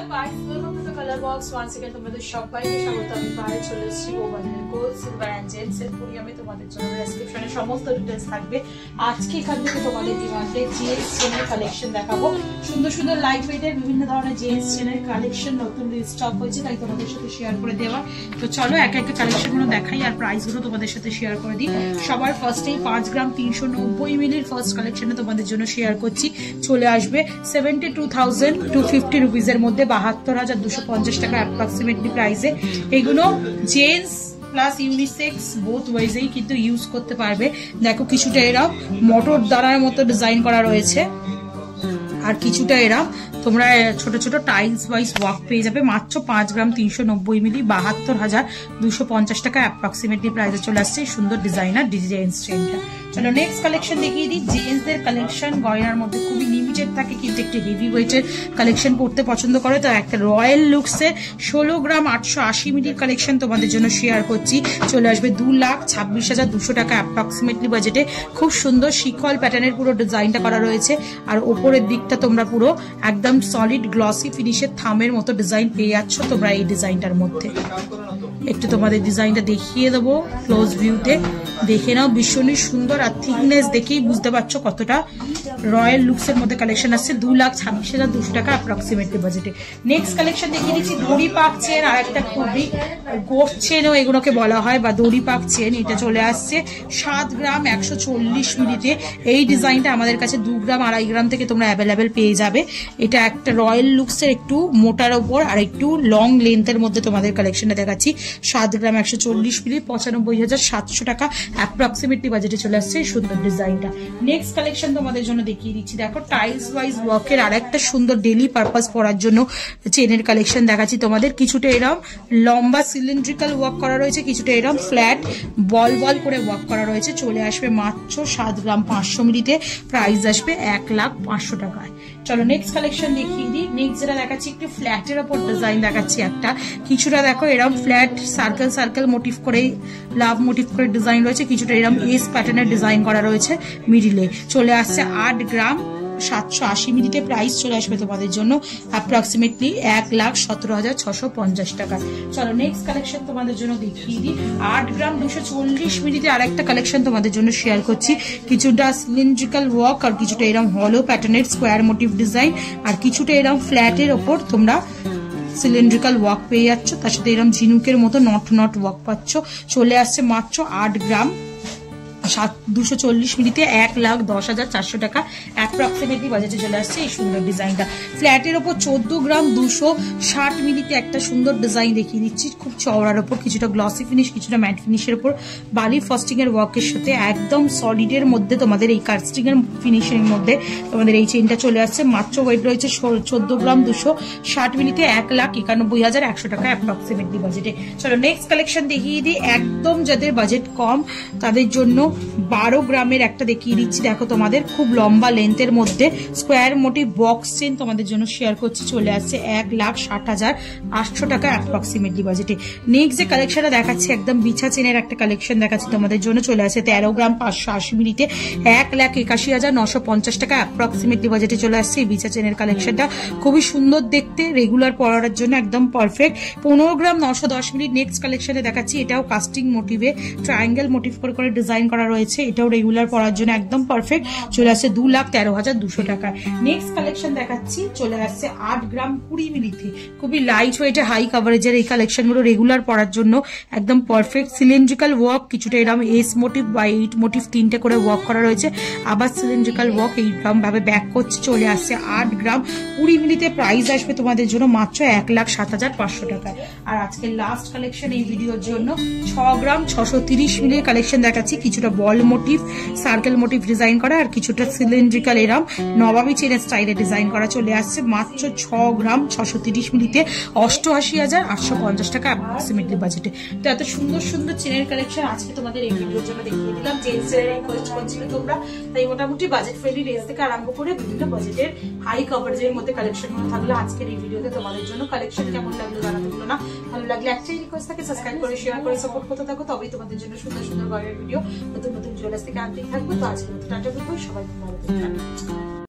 Colour box once again তোমাদের সবাইকে স্বাগত। আমি বাইরে চলে এসেছি গোবাজারের গোল্ড সিলভার এন্ড জেমস এর আমি তোমাদের জন্য ডেসক্রিপশনে সমস্ত ডিটেইলস থাকবে। আজকে এখান থেকে তোমাদের ডিমান্ডে জেন্টস চেনের কালেকশন দেখাবো। সুন্দর সুন্দর লাইট ওয়েটের বিভিন্ন ধরনের জেন্টস চেনের কালেকশন নতুন রিস্টক হয়েছে, তাই তোমাদের সাথে শেয়ার করে দেওয়া। তো চলো এক একটা কালেকশনগুলো দেখাই আর প্রাইসগুলো তোমাদের সাথে শেয়ার করে দিই। সবার ফার্স্টেই 5 গ্রাম 390 মিলির ফার্স্ট কালেকশনে তোমাদের জন্য শেয়ার করছি। চলে আসবে 72,250 রুপিজের মধ্যে 72,250 টাকা অ্যাপ্রক্সিমেটলি প্রাইসে। এগুলো জেন্টস প্লাস ইউনিসেক্স বোথ ওয়েজেই কিন্তু ইউজ করতে পারবে। দেখো কিছুটা এরা মোটর দানার মতো ডিজাইন করা রয়েছে আর কিছুটা এরা তোমরা ছোট ছোট টাইলস ওয়াইজ ওয়ার্ক পেয়ে যাবে। মাত্র 5 গ্রাম 390 মিলি 72,250 টাকা অ্যাপ্রক্সিমেটলি প্রাইসে চলে আসছে সুন্দর ডিজাইনার জেন্টস চেনটা। চলো নেক্সট কালেকশন দেখিয়ে দিই। জেন্টসদের কালেকশন গয়নার মধ্যে খুবই লিমিটেড থাকে, কিন্তু একটু হেভি ওয়েটের কালেকশন করতে পছন্দ করে তো একটা রয়্যাল লুকসের 16 গ্রাম 880 মিলির কালেকশন তোমাদের জন্য শেয়ার করছি। চলে আসবে 2,26,200 টাকা অ্যাপ্রক্সিমেটলি বাজেটে। খুব সুন্দর শিখল প্যাটার্নের পুরো ডিজাইনটা করা রয়েছে আর ওপরের দিকটা তোমরা পুরো একদম সলিড গ্লসি ফিনিশের থামের মতো ডিজাইন পেয়ে যাচ্ছ তোমরা এই ডিজাইনটার মধ্যে। একটু তোমাদের ডিজাইনটা দেখিয়ে দেবো ক্লোজ ভিউতে, দেখে নাও ভীষণই সুন্দর আর থিকনেস দেখেই বুঝতে পারছো কতটা রয়্যাল লুকসের মধ্যে কালেকশন আসছে। 2,26,200 টাকা অ্যাপ্রক্সিমেটলি বাজেটে। নেক্সট কালেকশন দেখিয়ে দিচ্ছি দড়ি পাক চেন আর একটা খুবই গোট চেনও এগুলোকে বলা হয় বা দড়ি পাক চেন। এটা চলে আসছে 7 গ্রাম 140 মিলিতে। এই ডিজাইনটা আমাদের কাছে 2 গ্রাম 2.5 গ্রাম থেকে তোমরা অ্যাভেলেবেল পেয়ে যাবে। এটা একটা রয়্যাল লুকসের একটু মোটার ওপর আর একটু লং লেন্থের মধ্যে তোমাদের কালেকশনটা দেখাচ্ছি। 7 গ্রাম 140 মিলি 95,700 টাকা অ্যাপ্রক্সিমেটলি বাজেটে চলে আসছে সুন্দর ডিজাইনটা। নেক্সট কালেকশন তোমাদের জন্য দেখিয়ে দিচ্ছি। দেখো টাইলস ওয়াইজ ওয়ার্কের আর একটা সুন্দর ডেলি পারপাস পরার জন্য চেনের কালেকশন দেখাচ্ছি তোমাদের। কিছুটা এরকম লম্বা সিলিন্ড্রিক্যাল ওয়ার্ক করা রয়েছে, কিছুটা এরকম ফ্ল্যাট বল বল করে ওয়ার্ক করা রয়েছে। চলে আসবে মাত্র 7 গ্রাম 500 মিলিতে, প্রাইস আসবে 1,05,000 টাকায়। চলো নেক্সট কালেকশন দেখিয়ে দিই। নেক্সট যেটা দেখাচ্ছি একটু ফ্ল্যাটের ওপর ডিজাইন দেখাচ্ছি একটা। কিছুটা দেখো এরকম ফ্ল্যাট সার্কেল সার্কেল মোটিভ করে লাভ মোটিভ করে ডিজাইন রয়েছে, কিছুটা এরকম এস প্যাটার্নের ডিজাইন করা রয়েছে মিডিলে। চলে আসছে 8 গ্রাম 780 মিলিতে, প্রাইস চলে আসবে তোমাদের জন্য অ্যাপ্রক্সিমেটলি 1,17,650 টাকা। চলো নেক্সট কালেকশন তোমাদের জন্য দেখিয়ে দিই। 8 গ্রাম 240 মিলিতে আর একটা কালেকশন তোমাদের জন্য শেয়ার করছি। কিছুটা সিলিন্ড্রিক্যাল ওয়ার্ক আর কিছুটা এরকম হলো প্যাটার্নের স্কোয়ার মোটিভ ডিজাইন আর কিছুটা এরকম ফ্ল্যাটের ওপর তোমরা সিলিন্ড্রিক্যাল ওয়ার্ক পেয়ে যাচ্ছ, তার সাথে এরকম ঝিনুকের মতো নট নট ওয়ার্ক পাচ্ছ। চলে আসছে মাত্র 8 গ্রাম 240 মিলিতে 1,10,400 টাকা অ্যাপ্রক্সিমেটলি বাজেটে চলে আসছে এই সুন্দর ডিজাইনটা। ফ্ল্যাটের ওপর 14 গ্রাম 260 মিলিতে একটা সুন্দর ডিজাইন দেখিয়ে দিচ্ছি। খুব চওড়ার ওপর কিছুটা গ্লসি ফিনিশ কিছুটা ম্যাট ফিনিশের ওপর বালি ফস্টিং এর ওয়ার্কের সাথে একদম সলিডের মধ্যে তোমাদের এই কাস্টিং এর ফিনিশের মধ্যে তোমাদের এই চেনটা চলে আসছে। মাত্র ওয়েট রয়েছে 14 গ্রাম 260 মিলিতে 1,91,100 টাকা অ্যাপ্রক্সিমেটলি বাজেটে। চলো নেক্সট কালেকশন দেখিয়ে দিই। একদম যাদের বাজেট কম তাদের জন্য 12 গ্রামের একটা দেখিয়ে দিচ্ছি। দেখো তোমাদের খুব লম্বা লেন্থের মধ্যে স্কোয়ার মোটিভ বক্স চেন তোমাদের জন্য শেয়ার করছি। চলে আসছে 1,60,800 টাকা অ্যাপ্রক্সিমেটলি বাজেটে। নেক্সট যে কালেকশনটা দেখাচ্ছি একদম বিছা চেনের একটা কালেকশন দেখাচ্ছি তোমাদের জন্য। চলে আসছে 13 গ্রাম 580 মিলিতে 1,81,950 টাকা অ্যাপ্রক্সিমেটলি বাজেটে চলে আসছে এই বিছা চেনের কালেকশনটা। খুবই সুন্দর দেখতে, রেগুলার পরার জন্য একদম পারফেক্ট। 15 গ্রাম 910 মিনিট নেক্সট কালেকশনে দেখাচ্ছি। এটাও কাস্টিং মোটিভে ট্রায়াঙ্গেল মোটিভ করে ডিজাইন করা রয়েছে, এটাও রেগুলার পরার জন্য একদম পারফেক্ট। চলে আসছে 2,13,200 টাকা। নেক্সট কালেকশন দেখাচ্ছি চলে আসছে 8 গ্রাম 20 মিলিতে। খুবই লাইট ওয়েটে হাই কাভারেজের এই কালেকশনগুলো রেগুলার পরার জন্য একদম পারফেক্ট। সিলিন্ড্রিক্যাল ওয়ার্ক কিছুটা এরকম এস মোটিভ বা 8 মোটিভ 3টে করে ওয়ার্ক করা রয়েছে, আবার সিলিন্ড্রিক্যাল ওয়ার্ক এইরকম ভাবে ব্যাক করছে। চলে আসছে 8 গ্রাম 20 মিলিতে, প্রাইস আসবে তোমাদের জন্য মাত্র 1,07,500 টাকা। আর আজকে লাস্ট কালেকশন এই ভিডিওর জন্য 6 গ্রাম 630 মিলির কালেকশন দেখাচ্ছি। কিছুটা বল মোটিভ সার্কেল মোটিভ ডিজাইন করা আর কিছুটা সিলিন্ড্রিক্যাল এরম নবাবী চেনের স্টাইলে ডিজাইন করা। চলে আসছে মাত্র 6 গ্রাম 630 মিলিতে 88,850 টাকা অ্যাপ্রক্সিমেটলি বাজেটে। তো এত সুন্দর সুন্দর চেনের কালেকশন আজকে তোমাদের এই ভিডিওর জন্য দেখিয়ে দিলাম। জেন্টসের রিকোয়েস্ট করছিলে তোমরা, তাই মোটামুটি বাজেট ফ্রেন্ডলি রেঞ্জ থেকে আরম্ভ করে বিভিন্ন বাজেটের হাই কভারেজের মধ্যে কালেকশন থাকলো আজকের এই ভিডিওতে তোমাদের জন্য। কালেকশন কেমন লাগলো জানাতে ভুলো না। ভালো লাগলে একটাই রিকোয়েস্ট থাকে, সাবস্ক্রাইব করে শেয়ার করে সাপোর্ট করতে থাকো, তবেই তোমাদের জন্য সুন্দর সুন্দর গয়নার ভিডিও নতুন নতুন জুয়েলার্স থেকে আনতেই থাকবো। তো আজকের মতো টাটা, সবাই ভালো থাকবেন।